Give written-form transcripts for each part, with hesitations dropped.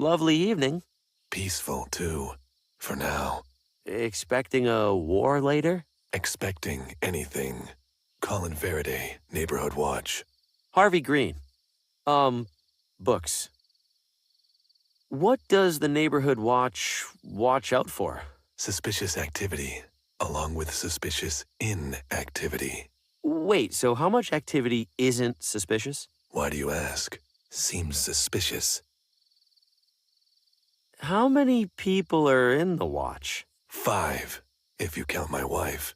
Lovely evening. Peaceful, too. For now. Expecting a war later? Expecting anything. Colin Faraday, Neighborhood Watch. Harvey Green. Books. What does the Neighborhood watch out for? Suspicious activity, along with suspicious inactivity. Wait, so how much activity isn't suspicious? Why do you ask? Seems suspicious. How many people are in the watch? 5, if you count my wife.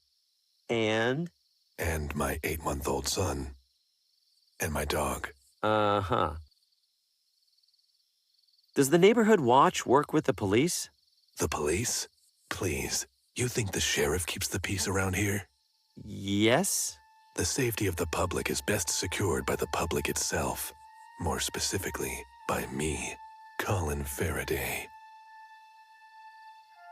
And? And my 8-month-old son. And my dog. Uh-huh. Does the Neighborhood Watch work with the police? The police? Please, you think the sheriff keeps the peace around here? Yes. The safety of the public is best secured by the public itself. More specifically, by me, Colin Faraday.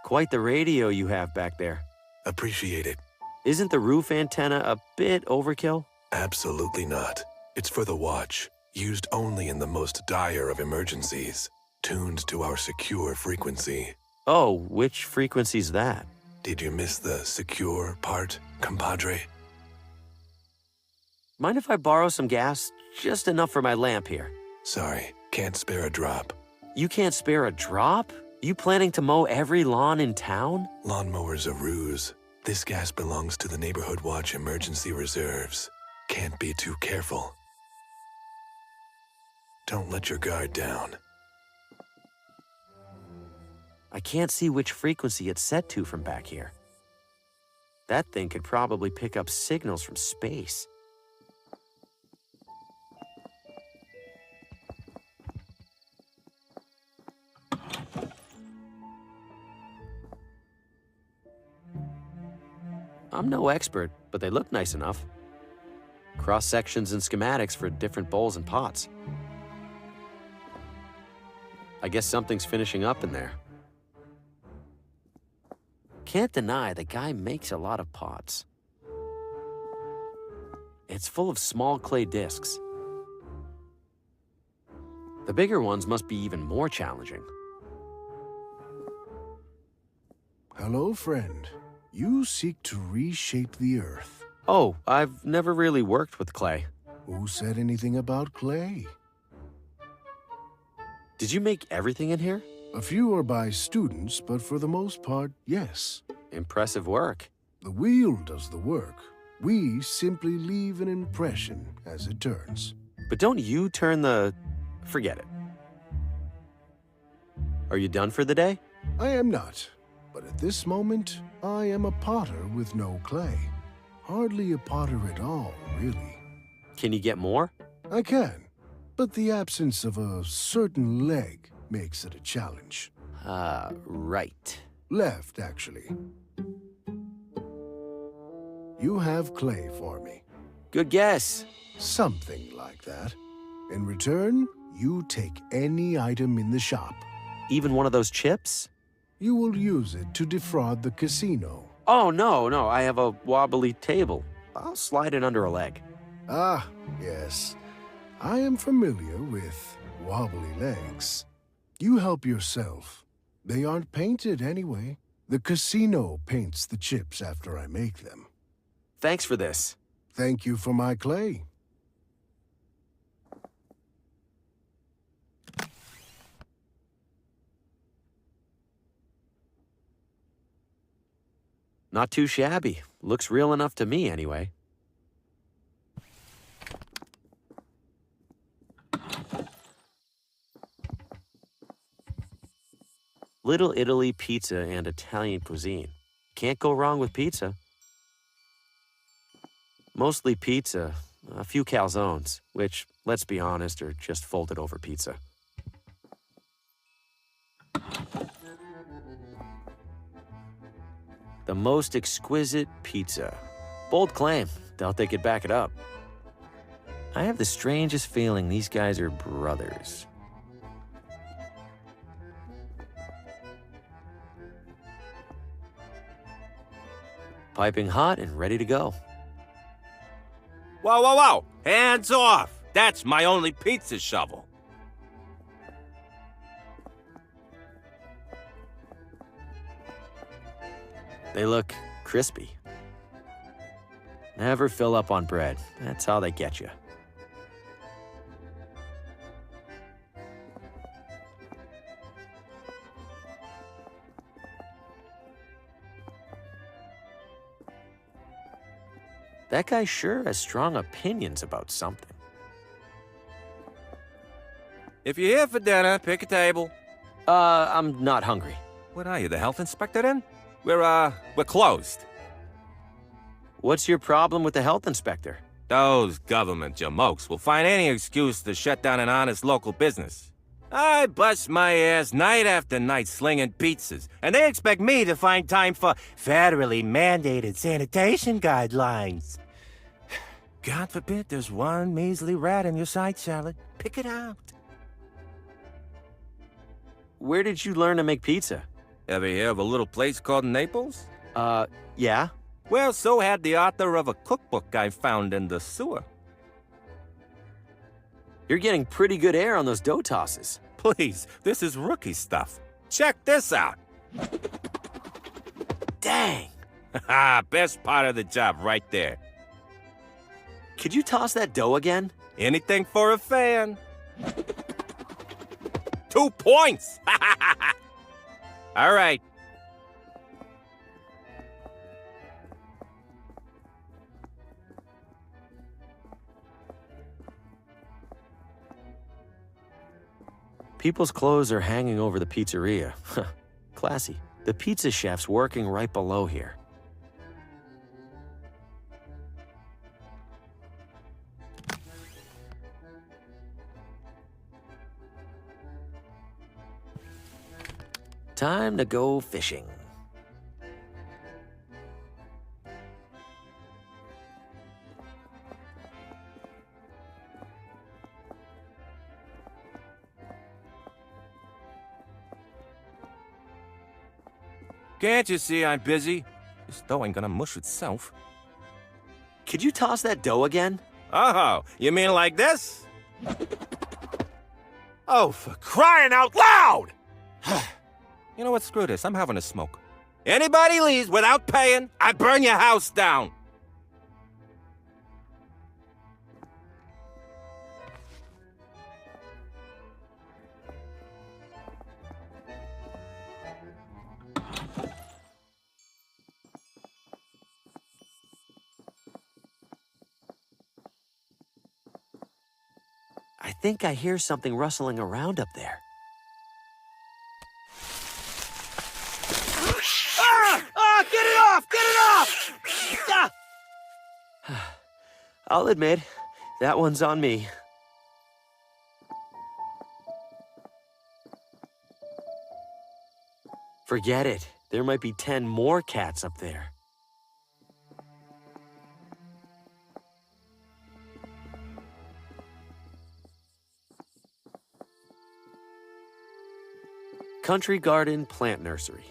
Quite the radio you have back there. Appreciate it. Isn't the roof antenna a bit overkill? Absolutely not. It's for the watch, used only in the most dire of emergencies, tuned to our secure frequency. Oh, which frequency's that? Did you miss the secure part, compadre? Mind if I borrow some gas? Just enough for my lamp here. Sorry, can't spare a drop. You can't spare a drop? You planning to mow every lawn in town? Lawnmower's a ruse. This gas belongs to the Neighborhood Watch emergency reserves. Can't be too careful. Don't let your guard down. I can't see which frequency it's set to from back here. That thing could probably pick up signals from space. I'm no expert, but they look nice enough. Cross-sections and schematics for different bowls and pots. I guess something's finishing up in there. Can't deny the guy makes a lot of pots. It's full of small clay discs. The bigger ones must be even more challenging. Hello, friend. You seek to reshape the earth. Oh, I've never really worked with clay. Who said anything about clay? Did you make everything in here? A few are by students, but for the most part, yes. Impressive work. The wheel does the work. We simply leave an impression as it turns. But don't you turn the... Forget it. Are you done for the day? I am not. But at this moment, I am a potter with no clay. Hardly a potter at all, really. Can you get more? I can, but the absence of a certain leg makes it a challenge. Right. Left, actually. You have clay for me. Good guess. Something like that. In return, you take any item in the shop. Even one of those chips? You will use it to defraud the casino. Oh, no, I have a wobbly table. I'll slide it under a leg. Ah, yes. I am familiar with wobbly legs. You help yourself. They aren't painted anyway. The casino paints the chips after I make them. Thanks for this. Thank you for my clay. Not too shabby. Looks real enough to me, anyway. Little Italy pizza and Italian cuisine. Can't go wrong with pizza. Mostly pizza, a few calzones, which, let's be honest, are just folded over pizza. The most exquisite pizza. Bold claim. Doubt they could back it up. I have the strangest feeling these guys are brothers. Piping hot and ready to go. Whoa, whoa, whoa! Hands off! That's my only pizza shovel. They look crispy. Never fill up on bread. That's how they get you. That guy sure has strong opinions about something. If you're here for dinner, pick a table. I'm not hungry. What are you, the health inspector then? We're closed. What's your problem with the health inspector? Those government jamokes will find any excuse to shut down an honest local business. I bust my ass night after night slinging pizzas, and they expect me to find time for federally mandated sanitation guidelines. God forbid there's one measly rat in your side salad. Pick it out. Where did you learn to make pizza? Ever hear of a little place called Naples? Yeah. Well, so had the author of a cookbook I found in the sewer. You're getting pretty good air on those dough tosses. Please, this is rookie stuff. Check this out. Dang! Haha, best part of the job right there. Could you toss that dough again? Anything for a fan. 2 points! All right. People's clothes are hanging over the pizzeria. Classy. The pizza chef's working right below here. Time to go fishing. Can't you see I'm busy? This dough ain't gonna mush itself. Could you toss that dough again? Oh, you mean like this? Oh, for crying out loud! You know what? Screw this. I'm having a smoke. Anybody leaves without paying, I burn your house down. I think I hear something rustling around up there. Get it off! Get it off! Ah! I'll admit, that one's on me. Forget it. There might be 10 more cats up there. Country Garden Plant Nursery.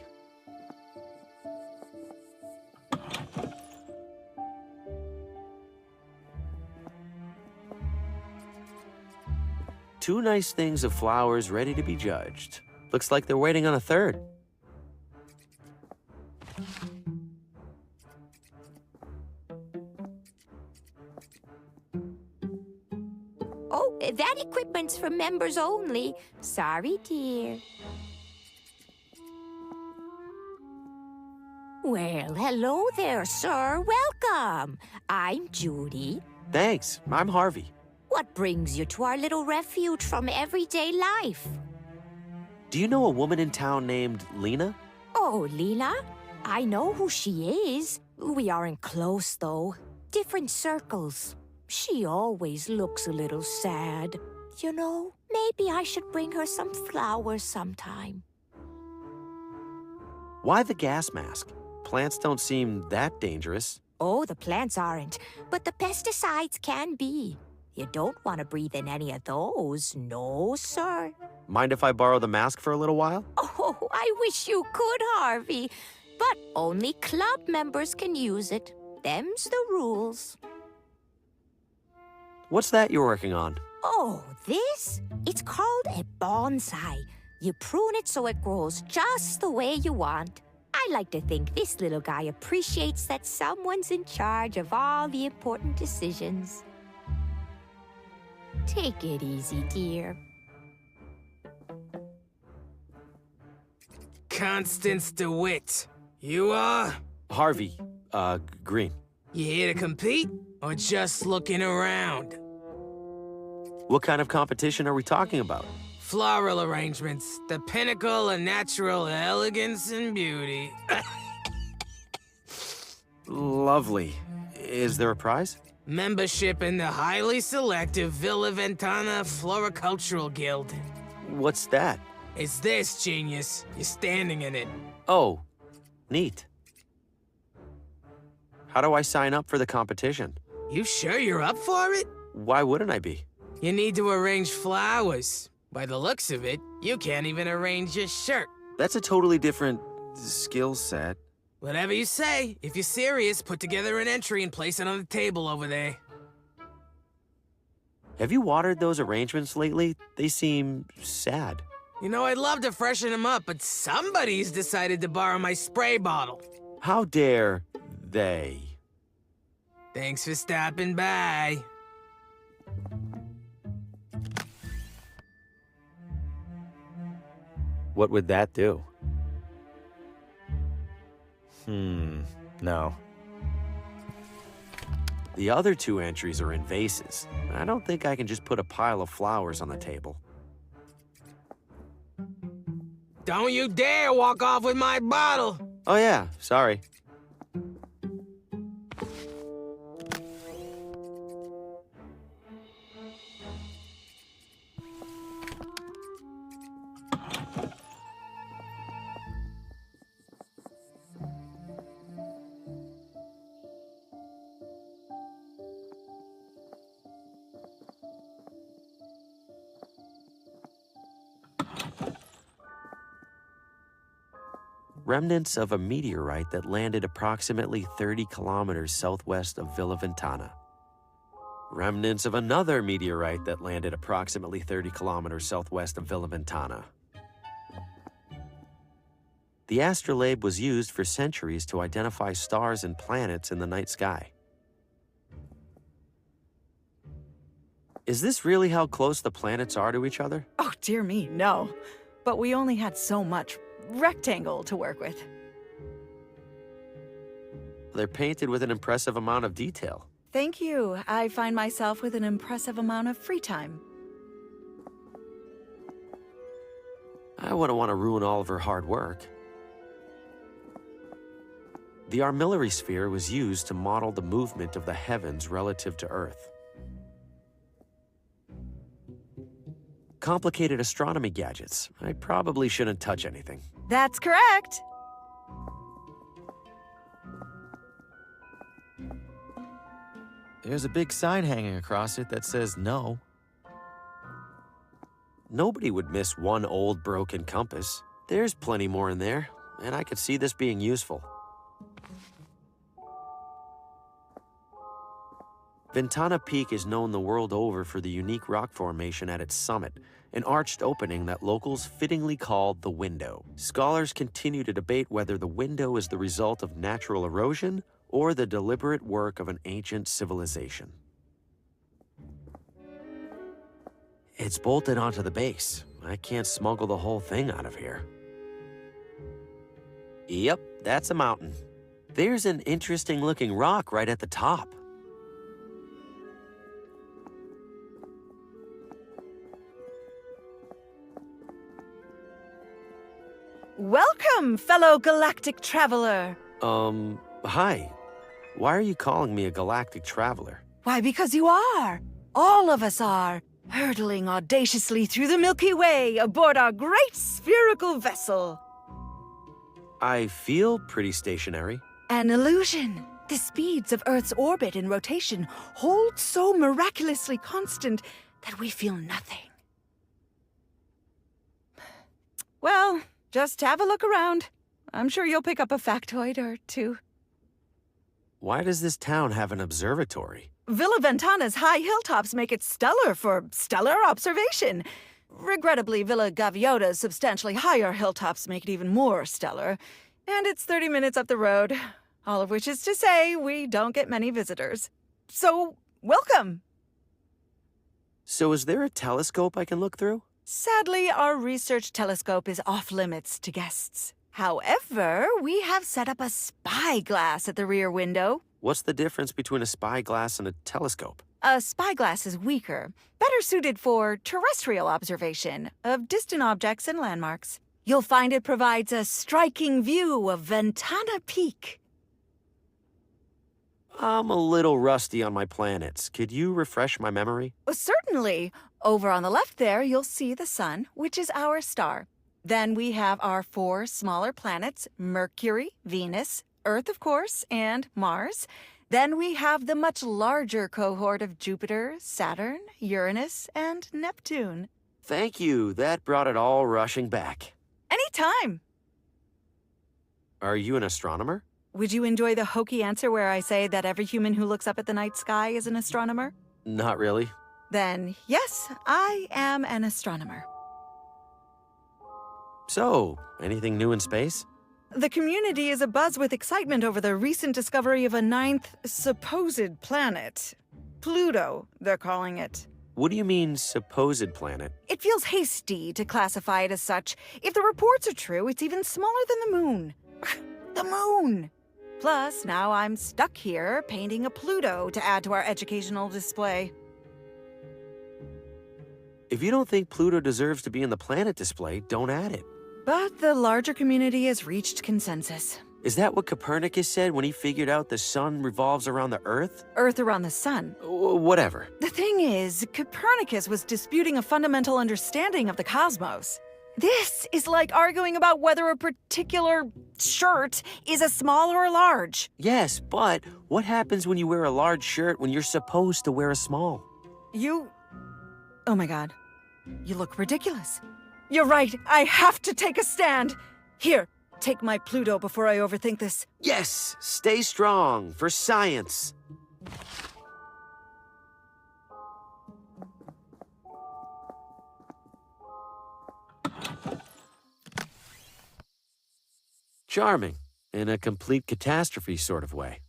Two nice things of flowers ready to be judged. Looks like they're waiting on a third. Oh, that equipment's for members only. Sorry, dear. Well, hello there, sir. Welcome. I'm Judy. Thanks, I'm Harvey. What brings you to our little refuge from everyday life? Do you know a woman in town named Lena? Oh, Lena? I know who she is. We aren't close, though. Different circles. She always looks a little sad. You know, maybe I should bring her some flowers sometime. Why the gas mask? Plants don't seem that dangerous. Oh, the plants aren't, but the pesticides can be. You don't want to breathe in any of those, no, sir. Mind if I borrow the mask for a little while? Oh, I wish you could, Harvey. But only club members can use it. Them's the rules. What's that you're working on? Oh, this? It's called a bonsai. You prune it so it grows just the way you want. I I like to think this little guy appreciates that someone's in charge of all the important decisions. Take it easy, dear. Constance DeWitt. You are? Harvey, Green. You here to compete, or just looking around? What kind of competition are we talking about? Floral arrangements, the pinnacle of natural elegance and beauty. Lovely. Is there a prize? Membership in the highly selective Villa Ventana Floricultural Guild. What's that? It's this, genius. You're standing in it. Oh, neat. How do I sign up for the competition? You sure you're up for it? Why wouldn't I be? You need to arrange flowers. By the looks of it, you can't even arrange your shirt. That's a totally different skill set. Whatever you say. If you're serious, put together an entry and place it on the table over there. Have you watered those arrangements lately? They seem sad. You know, I'd love to freshen them up, but somebody's decided to borrow my spray bottle. How dare they? Thanks for stopping by. What would that do? No. The other two entries are in vases. I don't think I can just put a pile of flowers on the table. Don't you dare walk off with my bottle! Oh yeah, sorry. Remnants of a meteorite that landed approximately 30 kilometers southwest of Villa Ventana. Remnants of another meteorite that landed approximately 30 kilometers southwest of Villa Ventana. The astrolabe was used for centuries to identify stars and planets in the night sky. Is this really how close the planets are to each other? Oh, dear me, no. But we only had so much rectangle to work with. They're painted with an impressive amount of detail. Thank you. I find myself with an impressive amount of free time. I wouldn't want to ruin all of her hard work. The armillary sphere was used to model the movement of the heavens relative to Earth. Complicated astronomy gadgets. I probably shouldn't touch anything. That's correct. There's a big sign hanging across it that says no. Nobody would miss one old broken compass. There's plenty more in there, and I could see this being useful. Ventana Peak is known the world over for the unique rock formation at its summit, an arched opening that locals fittingly called the Window. Scholars continue to debate whether the window is the result of natural erosion or the deliberate work of an ancient civilization. It's bolted onto the base. I can't smuggle the whole thing out of here. Yep, that's a mountain. There's an interesting-looking rock right at the top. Welcome, fellow galactic traveler. Hi. Why are you calling me a galactic traveler? Why, because you are. All of us are. Hurtling audaciously through the Milky Way aboard our great spherical vessel. I feel pretty stationary. An illusion. The speeds of Earth's orbit and rotation hold so miraculously constant that we feel nothing. Well, just have a look around. I'm sure you'll pick up a factoid or two. Why does this town have an observatory? Villa Ventana's high hilltops make it stellar for stellar observation. Regrettably, Villa Gaviota's substantially higher hilltops make it even more stellar. And it's 30 minutes up the road, all of which is to say we don't get many visitors. So, welcome! So is there a telescope I can look through? Sadly, our research telescope is off-limits to guests. However, we have set up a spyglass at the rear window. What's the difference between a spyglass and a telescope? A spyglass is weaker, better suited for terrestrial observation of distant objects and landmarks. You'll find it provides a striking view of Ventana Peak. I'm a little rusty on my planets. Could you refresh my memory? Certainly. Over on the left there, you'll see the sun, which is our star. Then we have our 4 smaller planets, Mercury, Venus, Earth, of course, and Mars. Then we have the much larger cohort of Jupiter, Saturn, Uranus, and Neptune. Thank you. That brought it all rushing back. Anytime. Are you an astronomer? Would you enjoy the hokey answer where I say that every human who looks up at the night sky is an astronomer? Not really. Then, yes, I am an astronomer. So, anything new in space? The community is abuzz with excitement over the recent discovery of a 9th supposed planet. Pluto, they're calling it. What do you mean, supposed planet? It feels hasty to classify it as such. If the reports are true, it's even smaller than the moon. The moon! Plus, now I'm stuck here painting a Pluto to add to our educational display. If you don't think Pluto deserves to be in the planet display, don't add it. But the larger community has reached consensus. Is that what Copernicus said when he figured out the sun revolves around the Earth? Earth around the sun. Whatever. The thing is, Copernicus was disputing a fundamental understanding of the cosmos. This is like arguing about whether a particular shirt is a small or a large. Yes, but what happens when you wear a large shirt when you're supposed to wear a small? Oh my god. You look ridiculous. You're right, I have to take a stand. Here, take my Pluto before I overthink this. Yes, stay strong for science. Charming, in a complete catastrophe sort of way.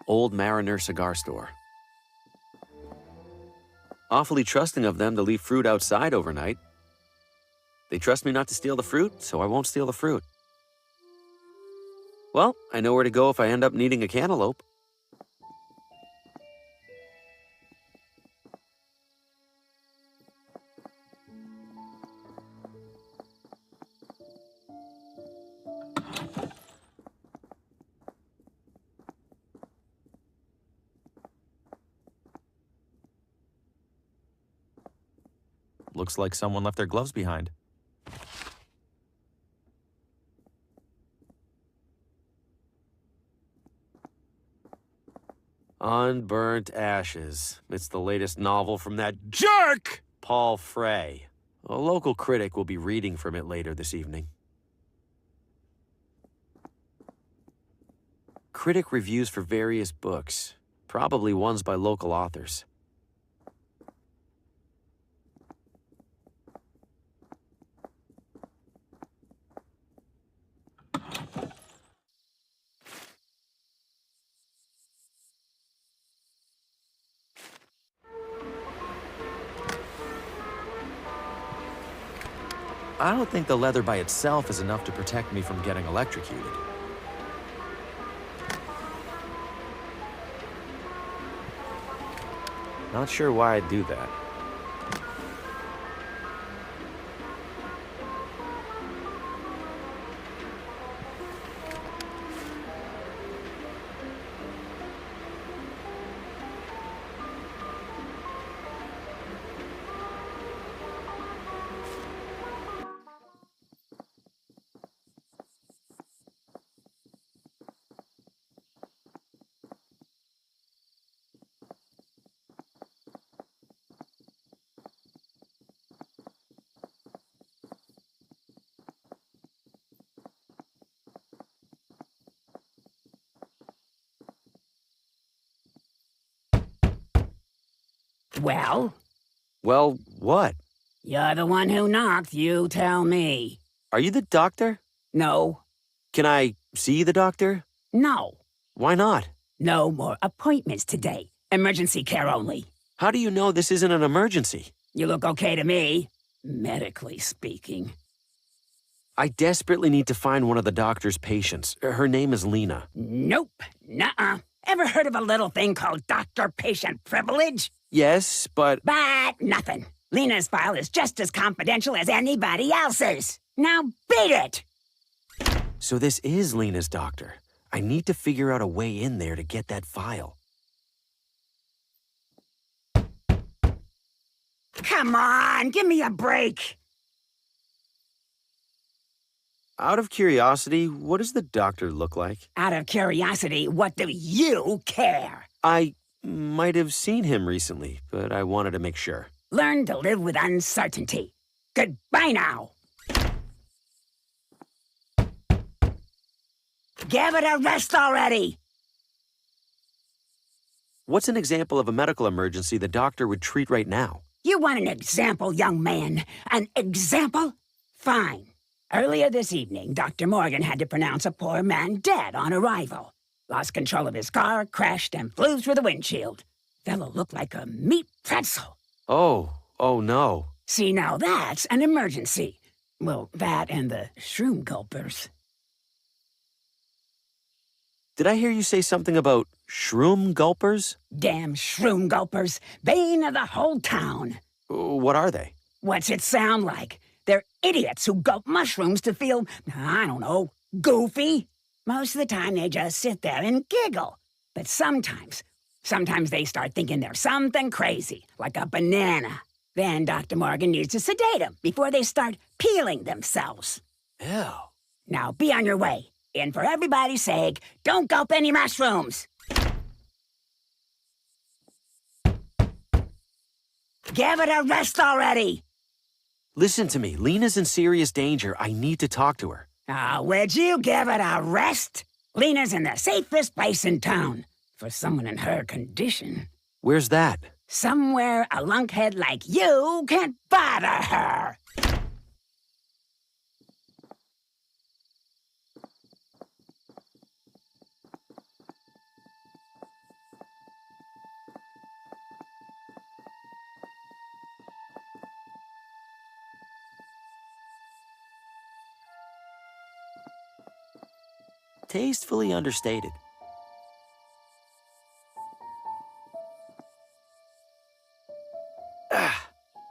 Old Mariner Cigar Store. Awfully trusting of them to leave fruit outside overnight. They trust me not to steal the fruit, so I won't steal the fruit. Well, I know where to go if I end up needing a cantaloupe. Looks like someone left their gloves behind. Unburnt Ashes. It's the latest novel from that jerk, Paul Frey. A local critic will be reading from it later this evening. Critic reviews for various books, probably ones by local authors. I don't think the leather by itself is enough to protect me from getting electrocuted. Not sure why I'd do that. Well? Well, what? You're the one who knocked, you tell me. Are you the doctor? No. Can I see the doctor? No. Why not? No more appointments today. Emergency care only. How do you know this isn't an emergency? You look okay to me, medically speaking. I desperately need to find one of the doctor's patients. Her name is Lena. Nope. Nuh-uh. Ever heard of a little thing called doctor-patient privilege? Yes, but... But nothing. Lena's file is just as confidential as anybody else's. Now beat it! So this is Lena's doctor. I need to figure out a way in there to get that file. Come on, give me a break. Out of curiosity, what does the doctor look like? Out of curiosity, what do you care? I might have seen him recently, but I wanted to make sure. Learn to live with uncertainty. Goodbye now. Give it a rest already! What's an example of a medical emergency the doctor would treat right now? You want an example, young man? An example? Fine. Earlier this evening, Dr. Morgan had to pronounce a poor man dead on arrival. Lost control of his car, crashed, and flew through the windshield. Fellow looked like a meat pretzel. Oh no. See, now that's an emergency. Well, that and the shroom gulpers. Did I hear you say something about shroom gulpers? Damn shroom gulpers, bane of the whole town. What are they? What's it sound like? They're idiots who gulp mushrooms to feel, I don't know, goofy. Most of the time they just sit there and giggle. But sometimes they start thinking they're something crazy, like a banana. Then Dr. Morgan needs to sedate them before they start peeling themselves. Ew. Now be on your way. And for everybody's sake, don't gulp any mushrooms. Give it a rest already. Listen to me. Lena's in serious danger. I need to talk to her. Would you give it a rest? Lena's in the safest place in town. For someone in her condition. Where's that? Somewhere a lunkhead like you can't bother her. Tastefully understated.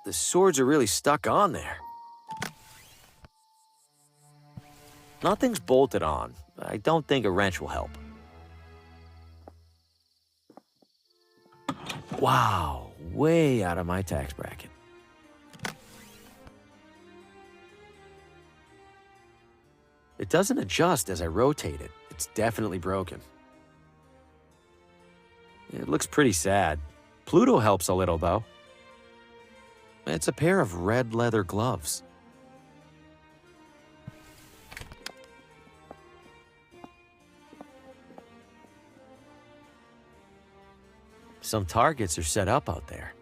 The swords are really stuck on there. Nothing's bolted on. I don't think a wrench will help. Wow, way out of my tax bracket. It doesn't adjust as I rotate it. It's definitely broken. It looks pretty sad. Pluto helps a little, though. It's a pair of red leather gloves. Some targets are set up out there.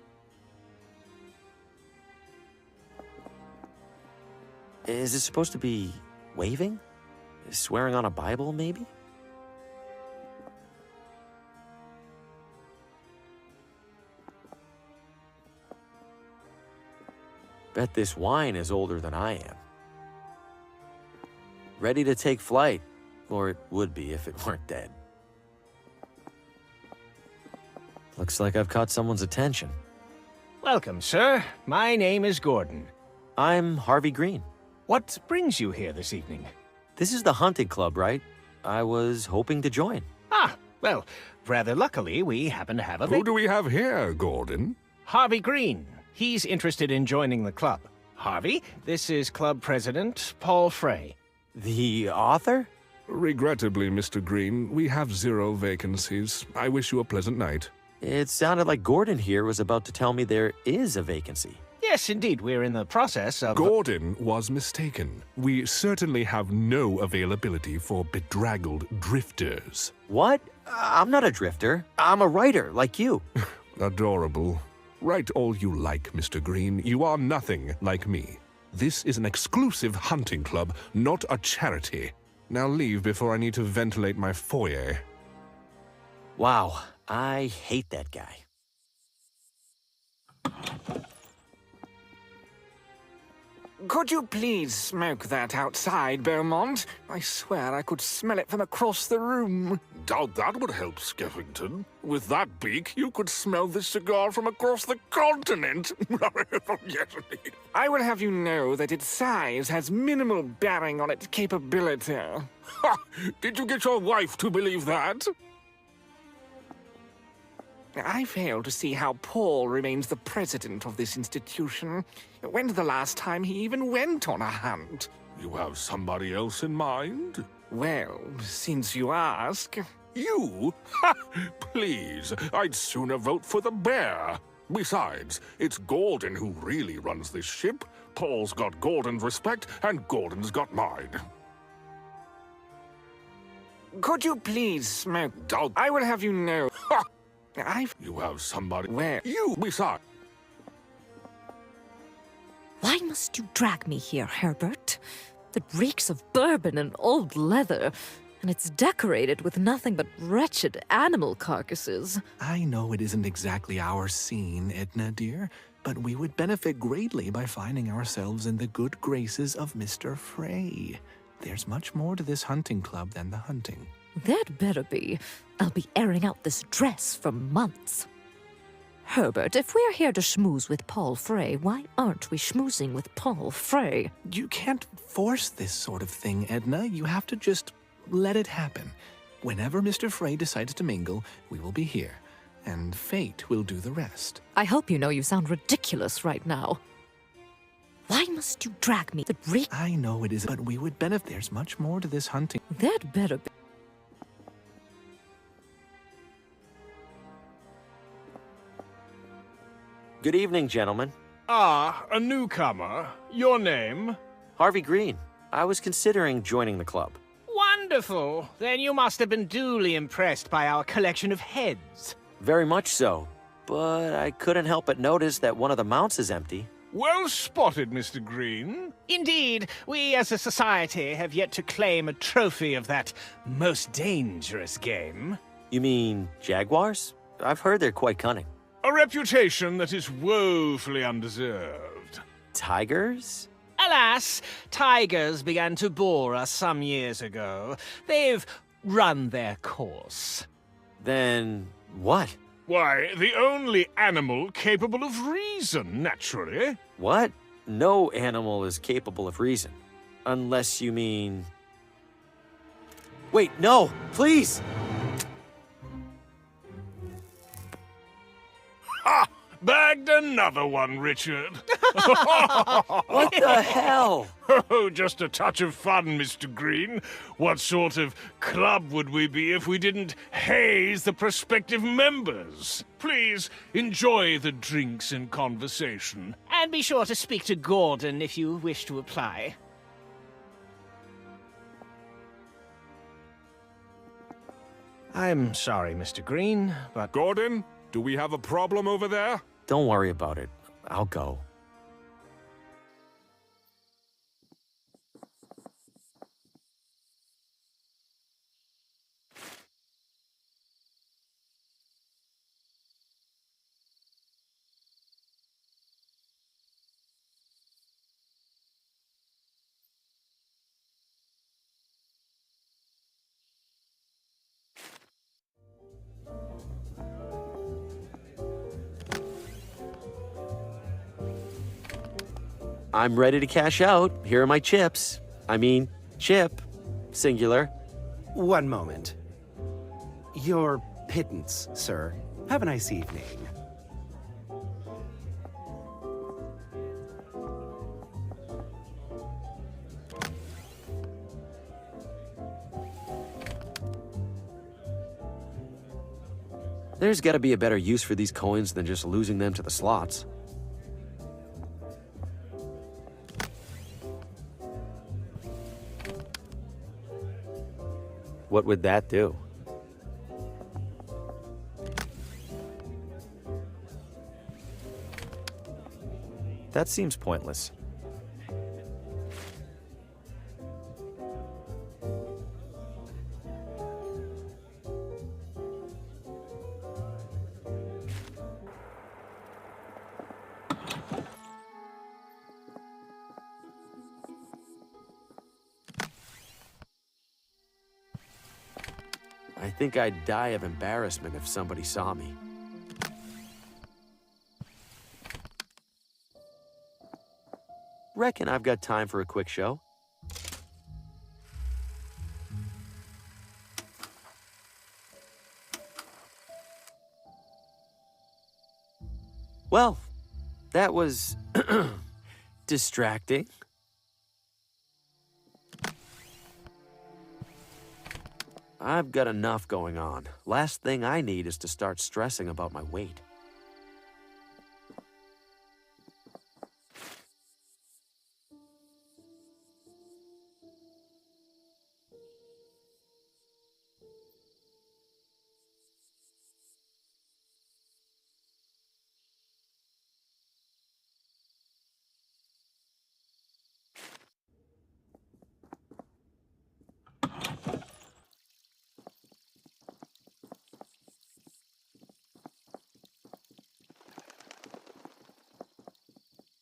Is it supposed to be waving? Swearing on a Bible, maybe? Bet this wine is older than I am. Ready to take flight, or it would be if it weren't dead. Looks like I've caught someone's attention. Welcome, sir. My name is Gordon. I'm Harvey Green. What brings you here this evening? This is the hunting club, right? I was hoping to join. Ah, well, rather luckily, we happen to have a... Who do we have here, Gordon? Harvey Green. He's interested in joining the club. Harvey, this is club president Paul Frey. The author? Regrettably, Mr. Green, we have 0 vacancies. I wish you a pleasant night. It sounded like Gordon here was about to tell me there is a vacancy. Yes, indeed, we're in the process of... Gordon was mistaken. We certainly have no availability for bedraggled drifters. What? I'm not a drifter. I'm a writer, like you. Adorable. Write all you like, Mr. Green. You are nothing like me. This is an exclusive hunting club, not a charity. Now leave before I need to ventilate my foyer. Wow, I hate that guy. Could you please smoke that outside, Beaumont? I swear I could smell it from across the room. Doubt that would help, Skeffington. With that beak, you could smell this cigar from across the continent. Yes. I will have you know that its size has minimal bearing on its capability. Ha! Did you get your wife to believe that? I fail to see how Paul remains the president of this institution. When's the last time he even went on a hunt? You have somebody else in mind? Well, since you ask... You? Ha! Please, I'd sooner vote for the bear. Besides, it's Gordon who really runs this ship. Paul's got Gordon's respect, and Gordon's got mine. Could you please smoke? Doubt. I will have you know... Ha! You have somebody... Where? You, besides... Why must you drag me here, Herbert? It reeks of bourbon and old leather, and it's decorated with nothing but wretched animal carcasses. I know it isn't exactly our scene, Edna, dear, but we would benefit greatly by finding ourselves in the good graces of Mr. Frey. There's much more to this hunting club than the hunting. There'd better be. I'll be airing out this dress for months. Herbert, if we're here to schmooze with Paul Frey, why aren't we schmoozing with Paul Frey? You can't force this sort of thing, Edna. You have to just let it happen. Whenever Mr. Frey decides to mingle, we will be here, and fate will do the rest. I hope you know you sound ridiculous right now. Why must you drag me? I know it is, but we would benefit. There's much more to this hunting. There'd better be. Good evening, gentlemen. Ah, a newcomer. Your name? Harvey Green. I was considering joining the club. Wonderful. Then you must have been duly impressed by our collection of heads. Very much so. But I couldn't help but notice that one of the mounts is empty. Well spotted, Mr. Green. Indeed, we as a society have yet to claim a trophy of that most dangerous game. You mean jaguars? I've heard they're quite cunning. A reputation that is woefully undeserved. Tigers? Alas, tigers began to bore us some years ago. They've run their course. Then what? Why, the only animal capable of reason, naturally. What? No animal is capable of reason. Unless you mean... Wait, no! Please! Ha! Bagged another one, Richard. What the hell? Oh, just a touch of fun, Mr. Green. What sort of club would we be if we didn't haze the prospective members? Please, enjoy the drinks and conversation. And be sure to speak to Gordon if you wish to apply. I'm sorry, Mr. Green, but... Gordon, do we have a problem over there? Don't worry about it. I'll go. I'm ready to cash out. Here are my chips. I mean, chip. Singular. One moment. Your pittance, sir. Have a nice evening. There's got to be a better use for these coins than just losing them to the slots. What would that do? That seems pointless. I think I'd die of embarrassment if somebody saw me. Reckon I've got time for a quick show. Well, that was distracting. I've got enough going on. Last thing I need is to start stressing about my weight.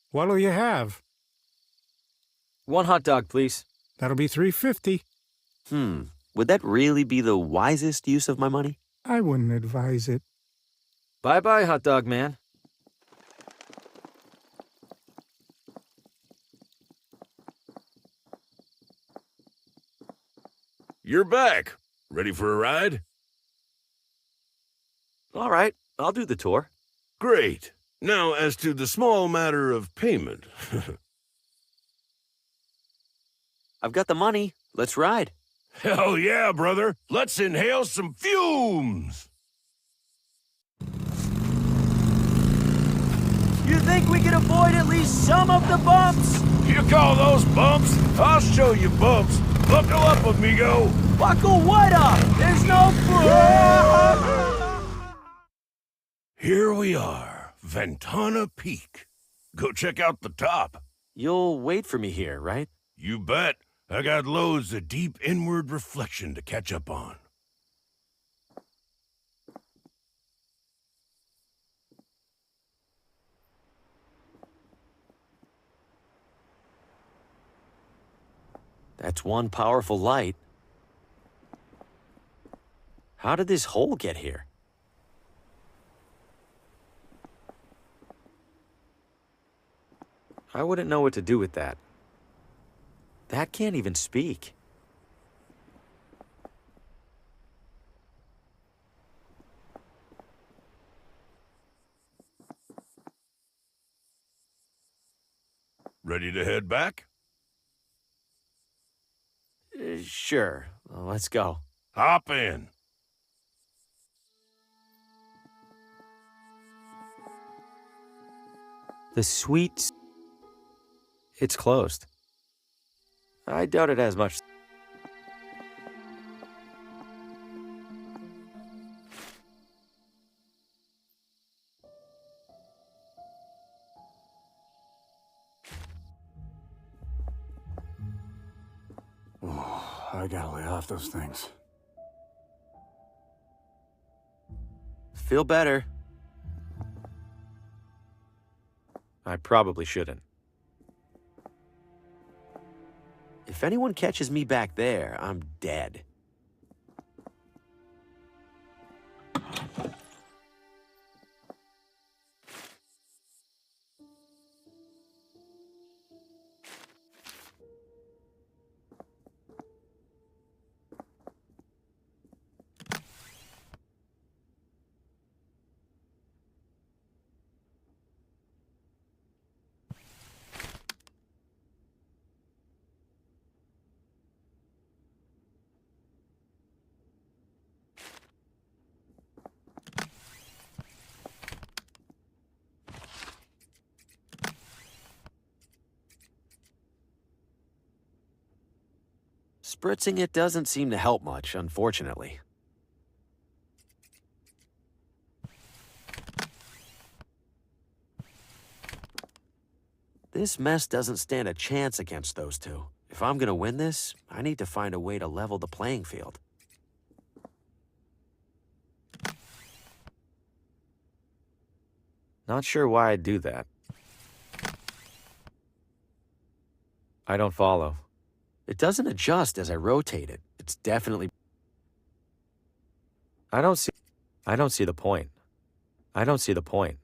What'll you have? 1 hot dog, please. That'll be $3.50. Would that really be the wisest use of my money? I wouldn't advise it. Bye-bye, hot dog man. You're back. Ready for a ride? All right, I'll do the tour. Great. Now, as to the small matter of payment. I've got the money. Let's ride. Hell yeah, brother. Let's inhale some fumes. You think we can avoid at least some of the bumps? You call those bumps? I'll show you bumps. Buckle up, amigo. Buckle what up? There's no... Here we are, Ventana Peak. Go check out the top. You'll wait for me here, right? You bet. I got loads of deep inward reflection to catch up on. That's one powerful light. How did this hole get here? I wouldn't know what to do with that. That can't even speak. Ready to head back? Sure. Let's go. Hop in. The suite... It's closed. I doubt it has much... Oh, I gotta lay off those things. Feel better. I probably shouldn't. If anyone catches me back there, I'm dead. Spritzing it doesn't seem to help much, unfortunately. This mess doesn't stand a chance against those two. If I'm gonna win this, I need to find a way to level the playing field. Not sure why I'd do that. I don't follow. It doesn't adjust as I rotate it. It's definitely... I don't see the point. I don't see the point.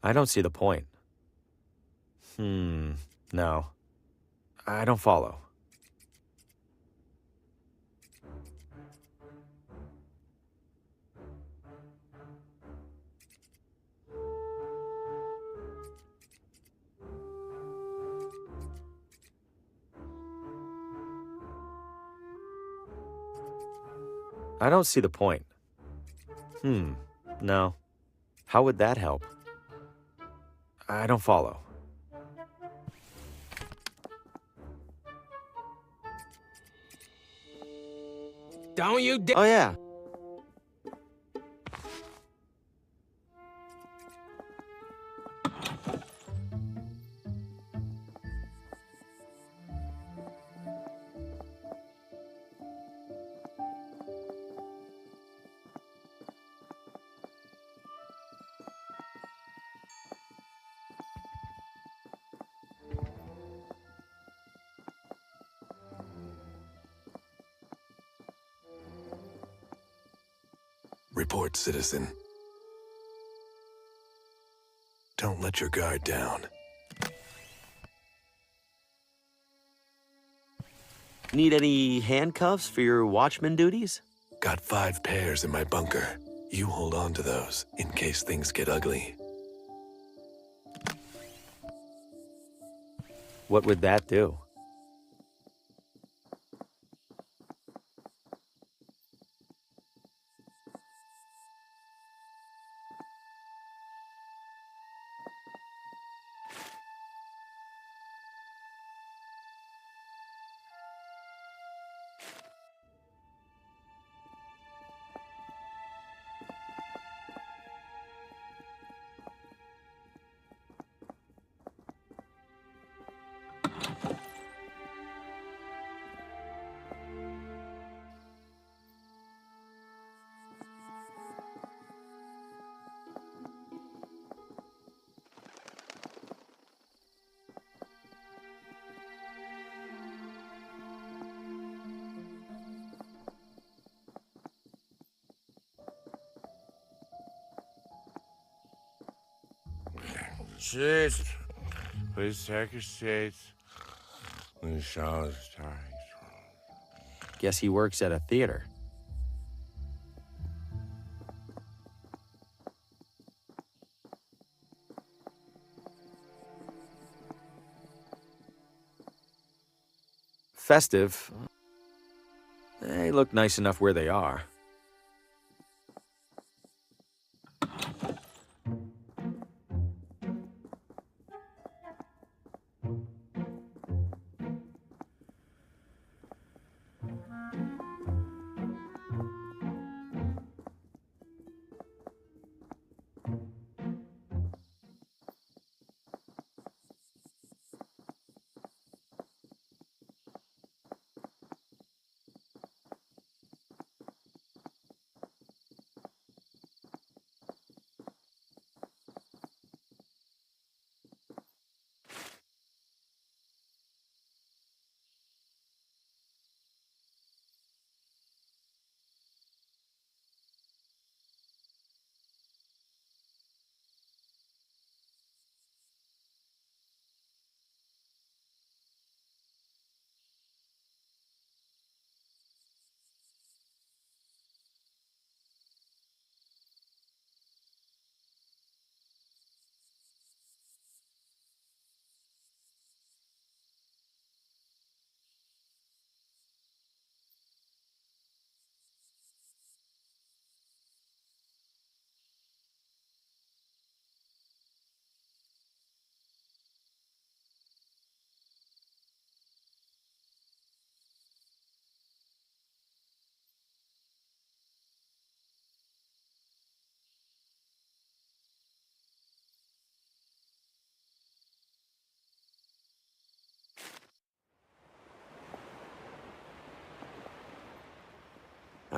I don't see the point. No. I don't follow. I don't see the point. No. How would that help? I don't follow. Don't you Oh, yeah. Report, citizen. Don't let your guard down. Need any handcuffs for your watchman duties? Got 5 pairs in my bunker. You hold on to those in case things get ugly. What would that do? Sit. Please take your seats. The show is starting. Guess he works at a theater. Festive. They look nice enough where they are.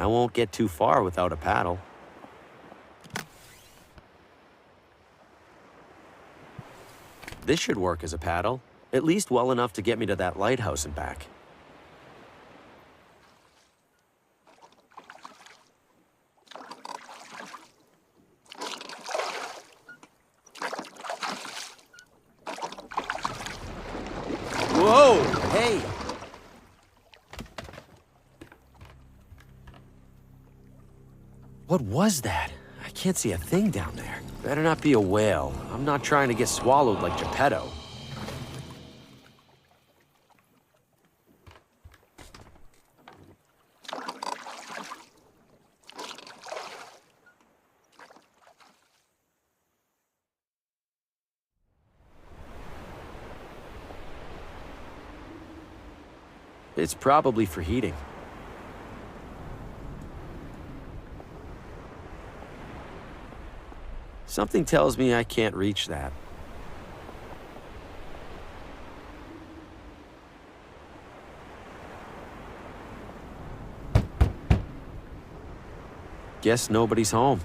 I won't get too far without a paddle. This should work as a paddle, at least well enough to get me to that lighthouse and back. Whoa! Hey! What was that? I can't see a thing down there. Better not be a whale. I'm not trying to get swallowed like Geppetto. It's probably for heating. Something tells me I can't reach that. Guess nobody's home.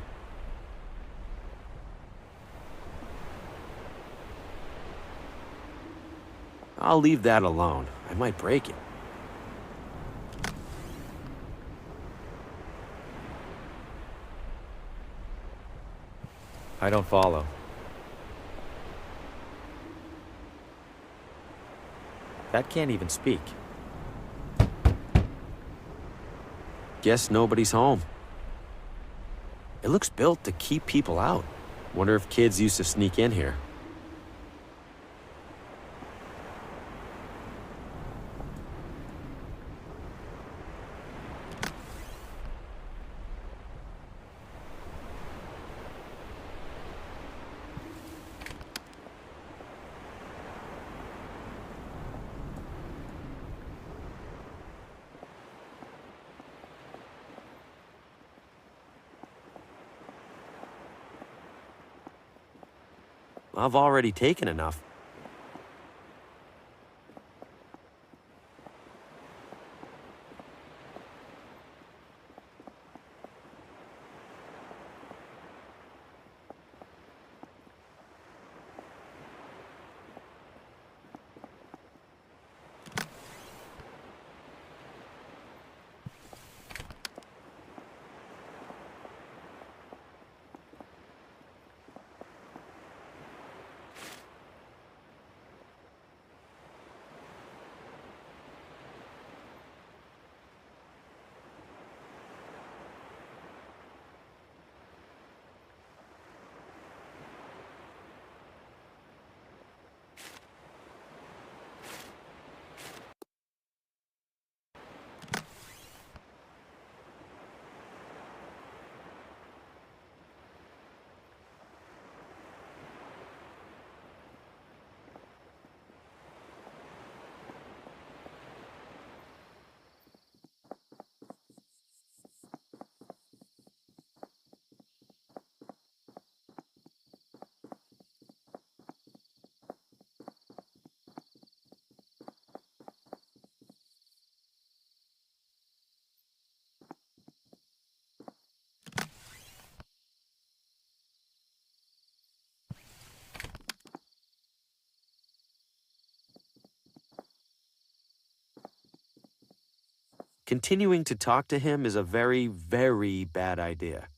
I'll leave that alone. I might break it. I don't follow. That can't even speak. Guess nobody's home. It looks built to keep people out. Wonder if kids used to sneak in here. I've already taken enough. Continuing to talk to him is a very, very bad idea.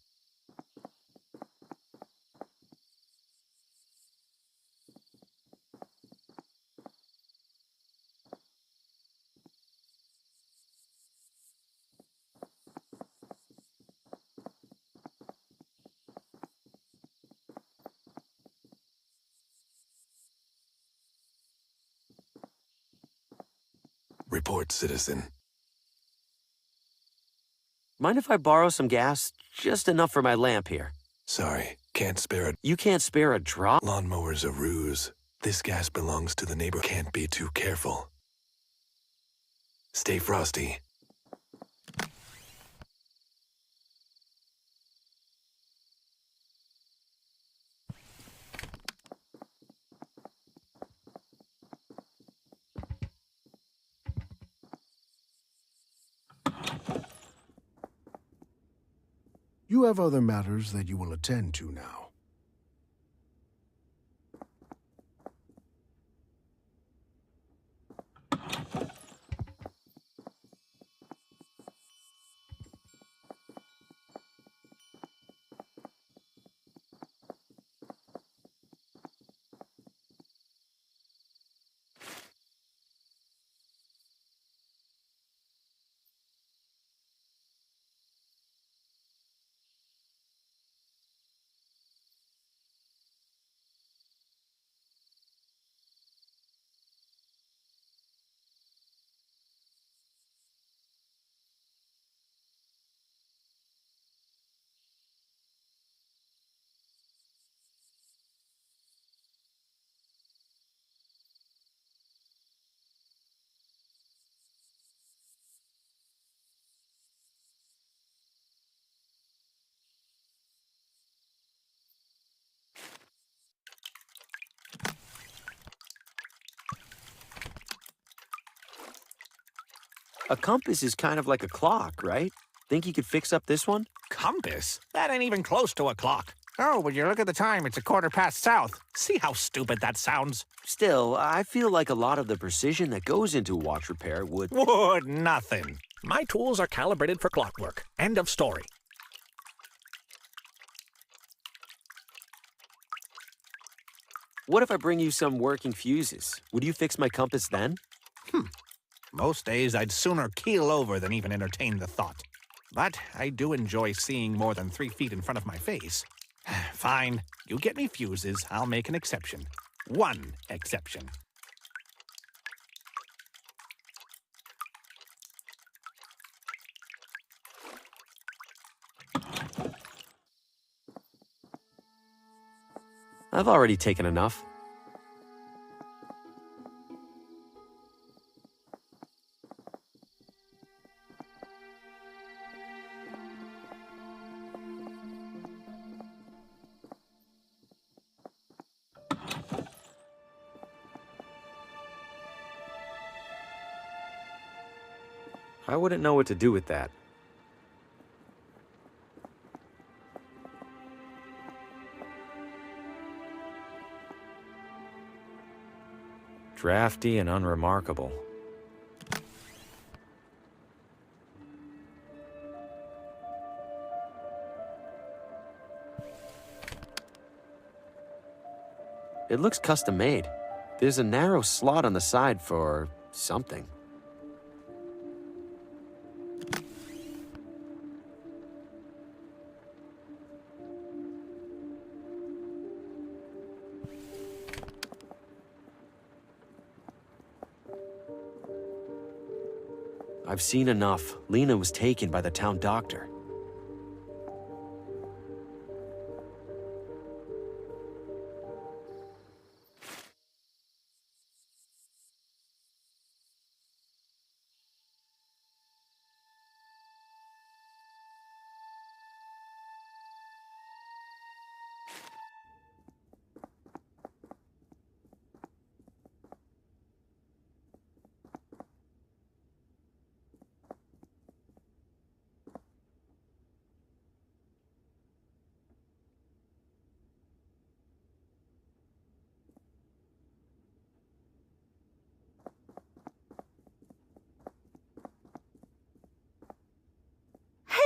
Report, citizen. Mind if I borrow some gas? Just enough for my lamp here. Sorry, can't spare it. You can't spare a drop? Lawnmower's a ruse. This gas belongs to the neighbor. Can't be too careful. Stay frosty. You have other matters that you will attend to now. A compass is kind of like a clock, right? Think you could fix up this one? Compass? That ain't even close to a clock. Oh, when you look at the time, it's 1/4 south. See how stupid that sounds? Still, I feel like a lot of the precision that goes into watch repair would... Would nothing. My tools are calibrated for clockwork. End of story. What if I bring you some working fuses? Would you fix my compass then? Most days, I'd sooner keel over than even entertain the thought. But I do enjoy seeing more than 3 feet in front of my face. Fine. You get me fuses, I'll make an exception. One exception. I've already taken enough. I wouldn't know what to do with that. Drafty and unremarkable. It looks custom made. There's a narrow slot on the side for something. I've seen enough. Lena was taken by the town doctor.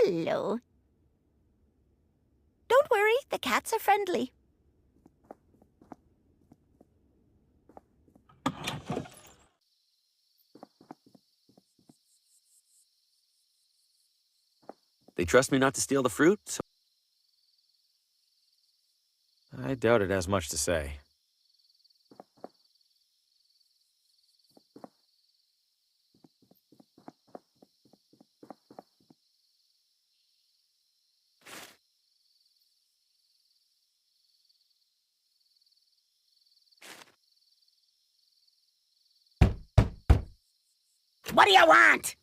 Hello. Don't worry, the cats are friendly. They trust me not to steal the fruit, so... I doubt it has much to say. What do you want?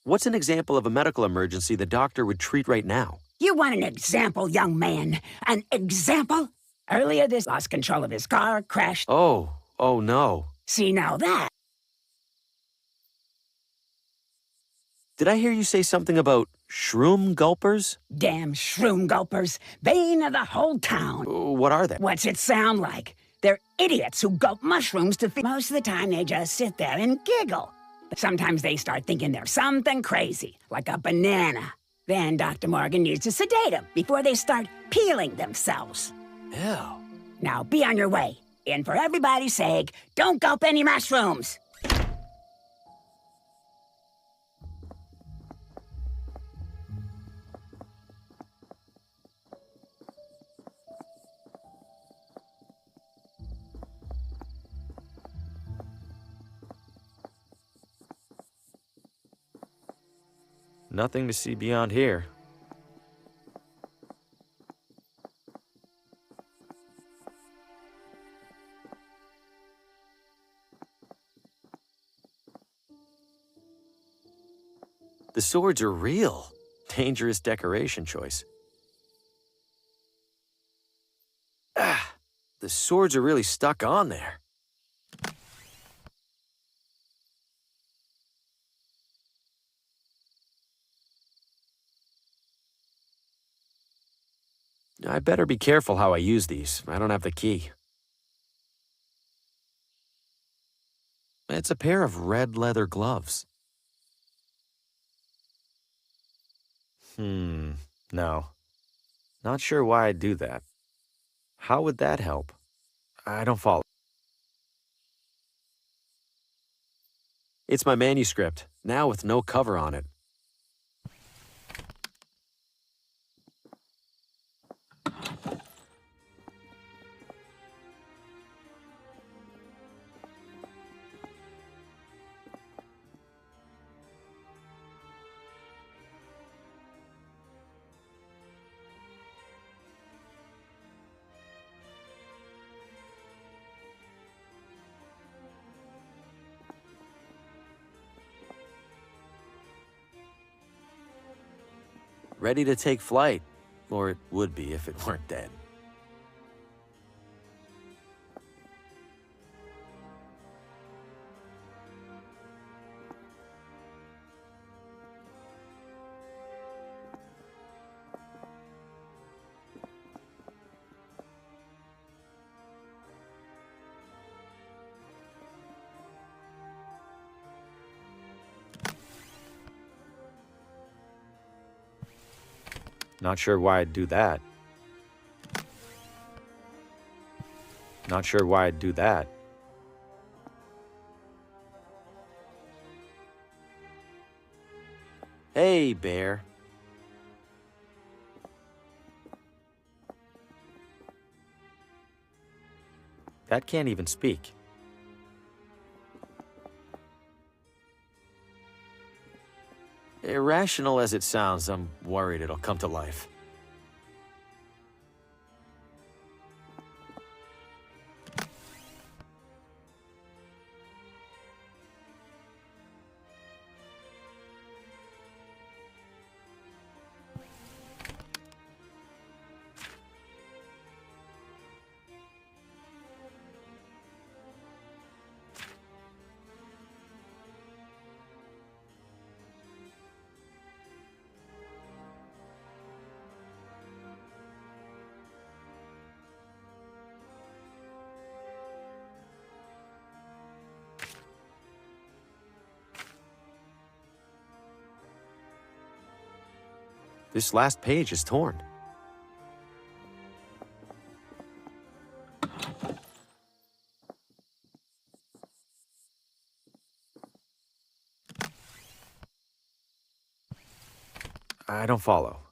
What's an example of a medical emergency the doctor would treat right now? You want an example, young man? An example? Earlier, this lost control of his car, crashed. Oh no. See, now that Did I hear you say something about shroom gulpers? Damn shroom gulpers. Bane of the whole town. What are they? What's it sound like? They're idiots who gulp mushrooms to feed. Most of the time, they just sit there and giggle. But sometimes they start thinking they're something crazy, like a banana. Then Dr. Morgan needs to sedate them before they start peeling themselves. Ew. Now be on your way. And for everybody's sake, don't gulp any mushrooms. Nothing to see beyond here. The swords are real. Dangerous decoration choice. Ah, the swords are really stuck on there. I better be careful how I use these. I don't have the key. It's a pair of red leather gloves. No. Not sure why I'd do that. How would that help? I don't follow. It's my manuscript, now with no cover on it. Ready to take flight, or it would be if it weren't dead. Not sure why I'd do that. Not sure why I'd do that. Hey, bear. That can't even speak. Irrational as it sounds, I'm worried it'll come to life. This last page is torn. I don't follow.